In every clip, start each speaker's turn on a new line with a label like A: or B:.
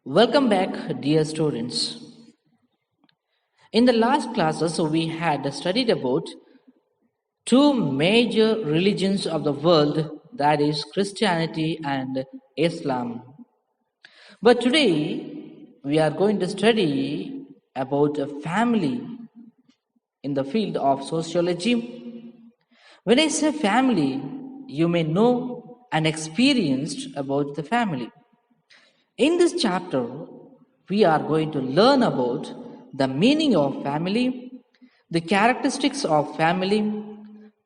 A: Welcome back, dear students. In the last classes, we had studied about two major religions of the world, that is Christianity and Islam. But today, we are going to study about a family in the field of sociology. When I say family, you may know and experienced about the family. In this chapter, we are going to learn about the meaning of family, the characteristics of family,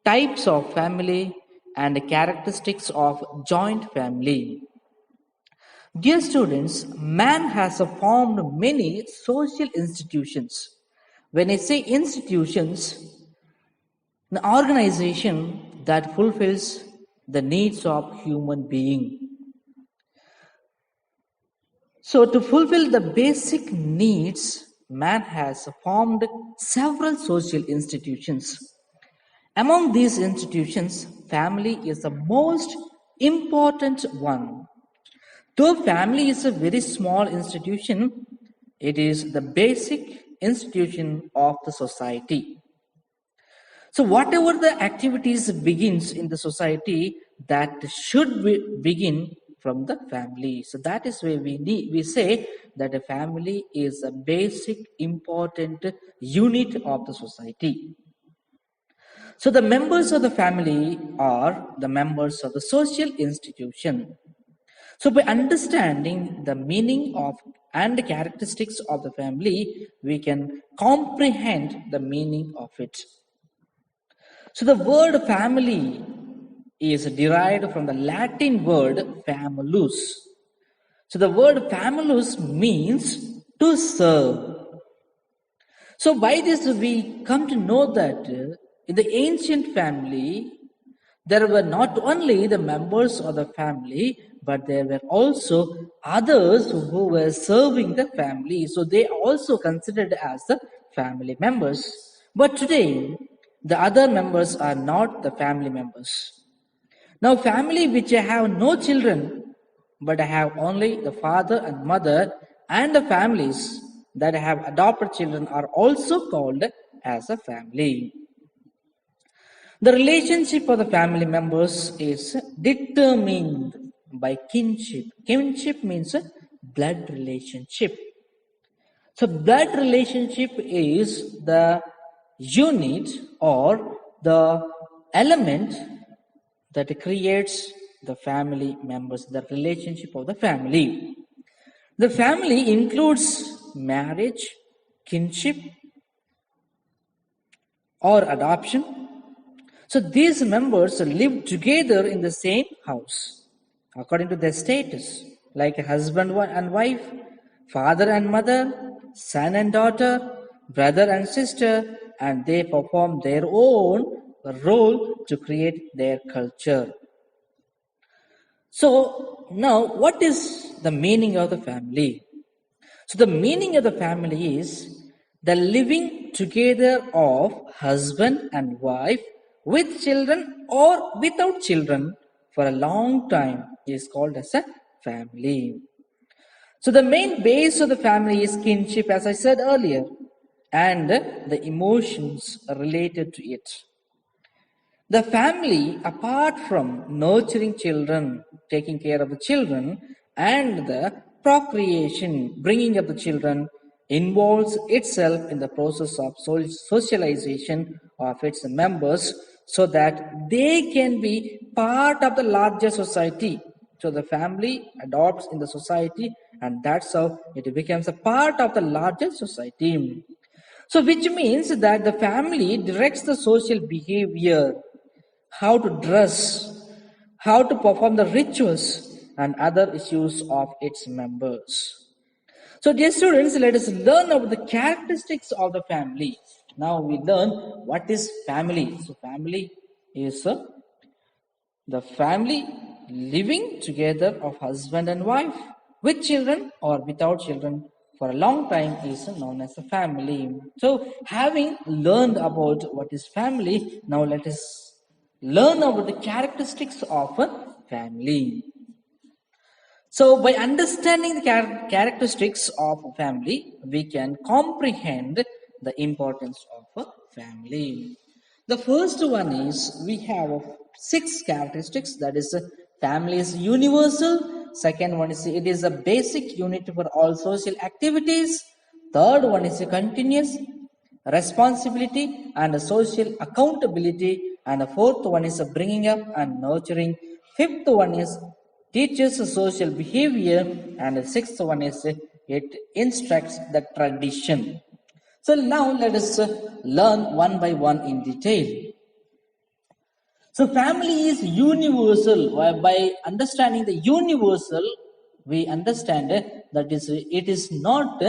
A: types of family, and the characteristics of joint family. Dear students, man has formed many social institutions. When I say institutions, an organization that fulfills the needs of human being. So, to fulfill the basic needs, man has formed several social institutions. Among these institutions, family is the most important one. Though family is a very small institution, it is the basic institution of the society. So, whatever the activities begins in the society, that should begin from the family. So that is why we say that a family is a basic important unit of the society. So the members of the family are the members of the social institution. So by understanding the meaning of and the characteristics of the family, we can comprehend the meaning of it. So the word family is derived from the Latin word famulus. So the word famulus means to serve. So by this we come to know that in the ancient family, there were not only the members of the family, but there were also others who were serving the family. So they also considered as the family members. But today, the other members are not the family members. Now, family which have no children, but have only the father and mother, and the families that have adopted children are also called as a family. The relationship of the family members is determined by kinship. Kinship means a blood relationship. So, blood relationship is the unit or the element that creates the family members, the relationship of the family. The family includes marriage, kinship, or adoption. So these members live together in the same house according to their status, like a husband and wife, father and mother, son and daughter, brother and sister, and they perform their own role to create their culture. So now what is the meaning of the family? So the meaning of the family is the living together of husband and wife with children or without children for a long time is called as a family. So the main base of the family is kinship, as I said earlier, and the emotions related to it. The family, apart from nurturing children, taking care of the children, and the procreation, bringing up the children, involves itself in the process of socialization of its members so that they can be part of the larger society. So the family adopts in the society, and that's how it becomes a part of the larger society. So which means that the family directs the social behavior, how to dress, how to perform the rituals, and other issues of its members. So, dear students, let us learn about the characteristics of the family. Now we learn what is family. So, family is the family living together of husband and wife with children or without children for a long time is known as a family. So, having learned about what is family, now let us learn about the characteristics of a family. So, by understanding the characteristics of a family, we can comprehend the importance of a family. The first one is we have six characteristics, that is, family is universal. Second one is it is a basic unit for all social activities. Third one is a continuous responsibility and a social accountability. And the fourth one is a bringing up and nurturing. Fifth one is teaches social behavior, and the sixth one is it instructs the tradition. So now let us learn one by one in detail. So family is universal. By understanding the universal, we understand that it is not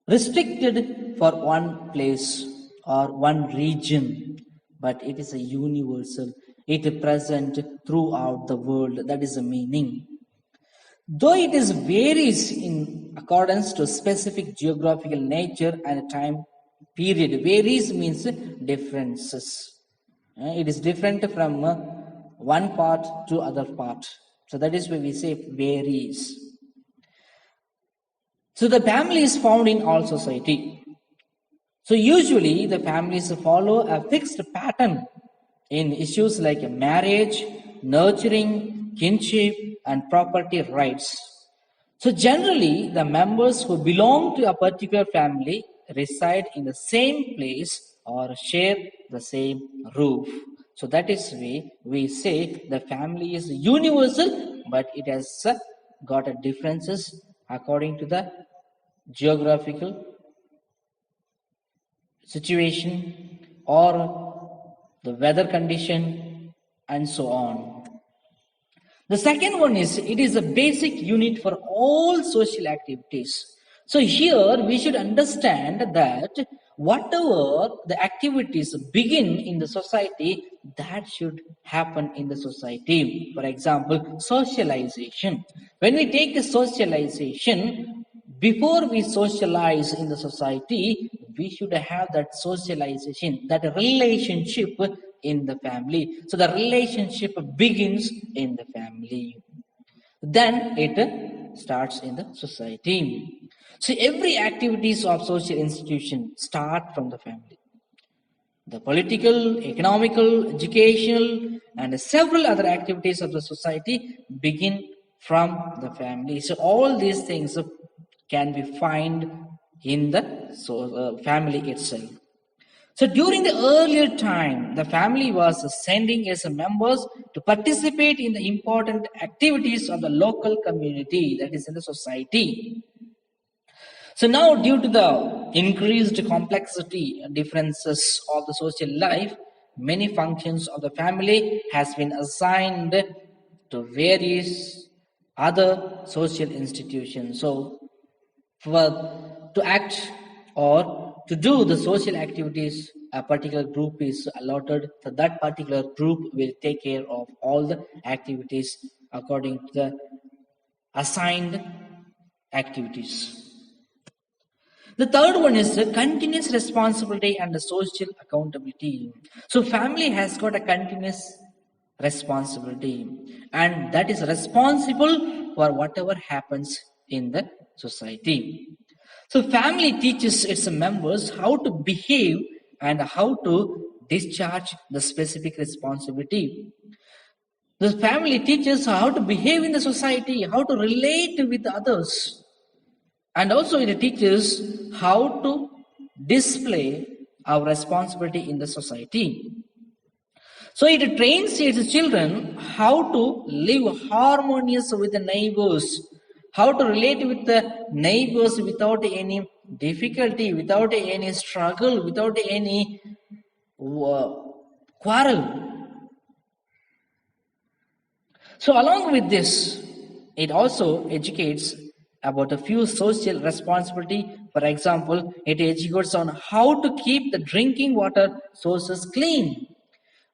A: restricted for one place or one region, but it is a universal. It is present throughout the world. That is the meaning. Though it is varies in accordance to specific geographical nature and time period. Varies means differences. It is different from one part to other part. So that is why we say varies. So the family is found in all society. So usually the families follow a fixed pattern in issues like marriage, nurturing, kinship, and property rights. So generally, the members who belong to a particular family reside in the same place or share the same roof. So that is why we say the family is universal, but it has got a differences according to the geographical situation or the weather condition and so on. The second one is it is a basic unit for all social activities. So here we should understand that whatever the activities begin in the society, that should happen in the society. For example, socialization. When we take a socialization, before we socialize in the society, we should have that socialization, that relationship in the family. So the relationship begins in the family. Then it starts in the society. So every activities of social institution start from the family. The political, economical, educational, and several other activities of the society begin from the family. So all these things can be found in the family itself. So during the earlier time, the family was sending its members to participate in the important activities of the local community, that is in the society. So now due to the increased complexity and differences of the social life, many functions of the family has been assigned to various other social institutions. So to act or to do the social activities, a particular group is allotted. So that particular group will take care of all the activities according to the assigned activities. The third one is the continuous responsibility and the social accountability. So family has got a continuous responsibility, and that is responsible for whatever happens in the society. So family teaches its members how to behave and how to discharge the specific responsibility. The family teaches how to behave in the society, how to relate with others, and also it teaches how to display our responsibility in the society. So it trains its children how to live harmonious with the neighbors, how to relate with the neighbors without any difficulty, without any struggle, without any quarrel. So along with this, it also educates about a few social responsibility. For example, it educates on how to keep the drinking water sources clean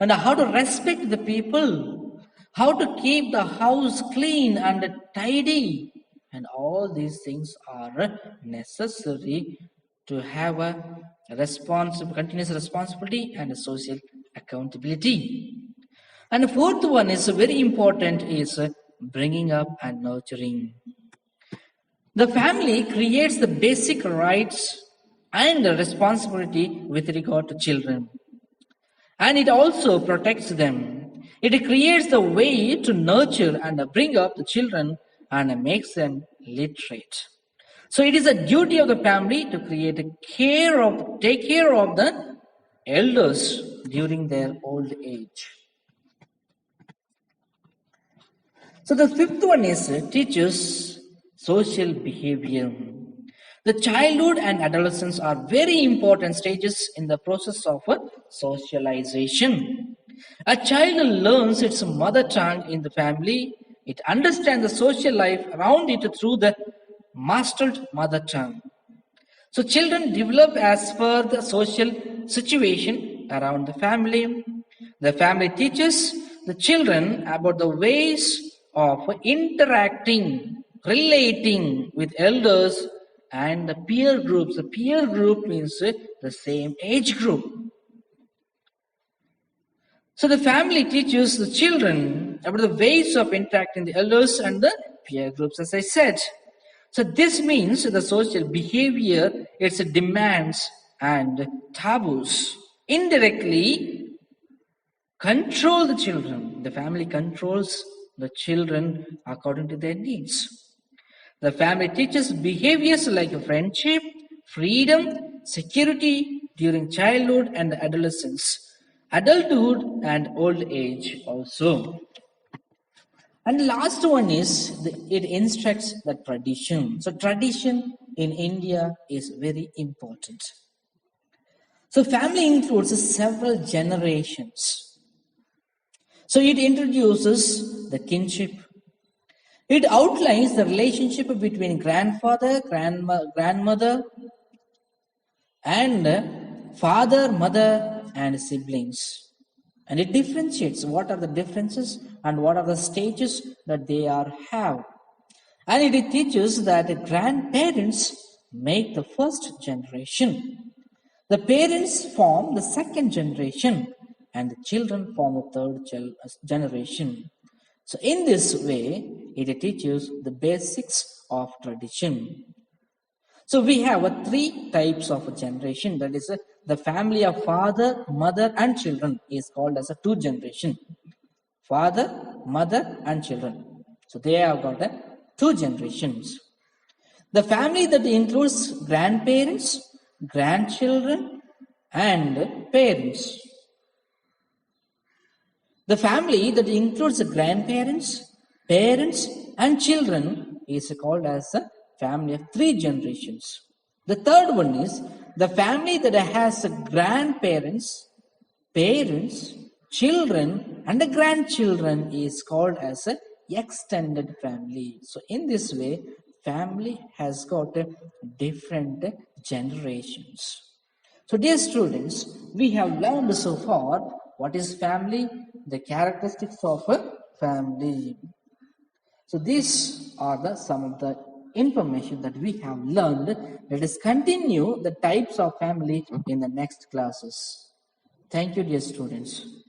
A: and how to respect the people, how to keep the house clean and tidy. And all these things are necessary to have a continuous responsibility and a social accountability. And the fourth one is very important is bringing up and nurturing. The family creates the basic rights and responsibility with regard to children, and it also protects them. It creates the way to nurture and bring up the children and makes them literate. So it is a duty of the family to take care of the elders during their old age. So the fifth one is teaches social behavior. The childhood and adolescence are very important stages in the process of socialization. A child learns its mother tongue in the family. It understands the social life around it through the mastered mother tongue. So children develop as per the social situation around the family. The family teaches the children about the ways of interacting, relating with elders and the peer groups. The peer group means the same age group. So the family teaches the children about the ways of interacting the elders and the peer groups, as I said. So this means the social behavior, its demands and taboos indirectly control the children. The family controls the children according to their needs. The family teaches behaviors like friendship, freedom, security during childhood and adolescence, adulthood and old age also. And the last one is it instructs the tradition. So tradition in India is very important. So family includes several generations. So it introduces the kinship. It outlines the relationship between grandfather, grandmother, and father, mother, and siblings. And it differentiates what are the differences and what are the stages that they have. And it teaches that the grandparents make the first generation. The parents form the second generation and the children form the third generation. So in this way, it teaches the basics of tradition. So we have three types of a generation. That is the family of father, mother, and children is called as a two generation. Father, mother, and children. So they have got two generations. The family that includes grandparents, grandchildren, and parents. The family that includes grandparents, parents, and children is called as a family of three generations. The third one is the family that has grandparents, parents, children, and the grandchildren is called as a extended family. So in this way, family has got different generations. So dear students, we have learned so far what is family, the characteristics of a family. So these are some of the information that we have learned. Let us continue the types of family in the next classes. Thank you, dear students.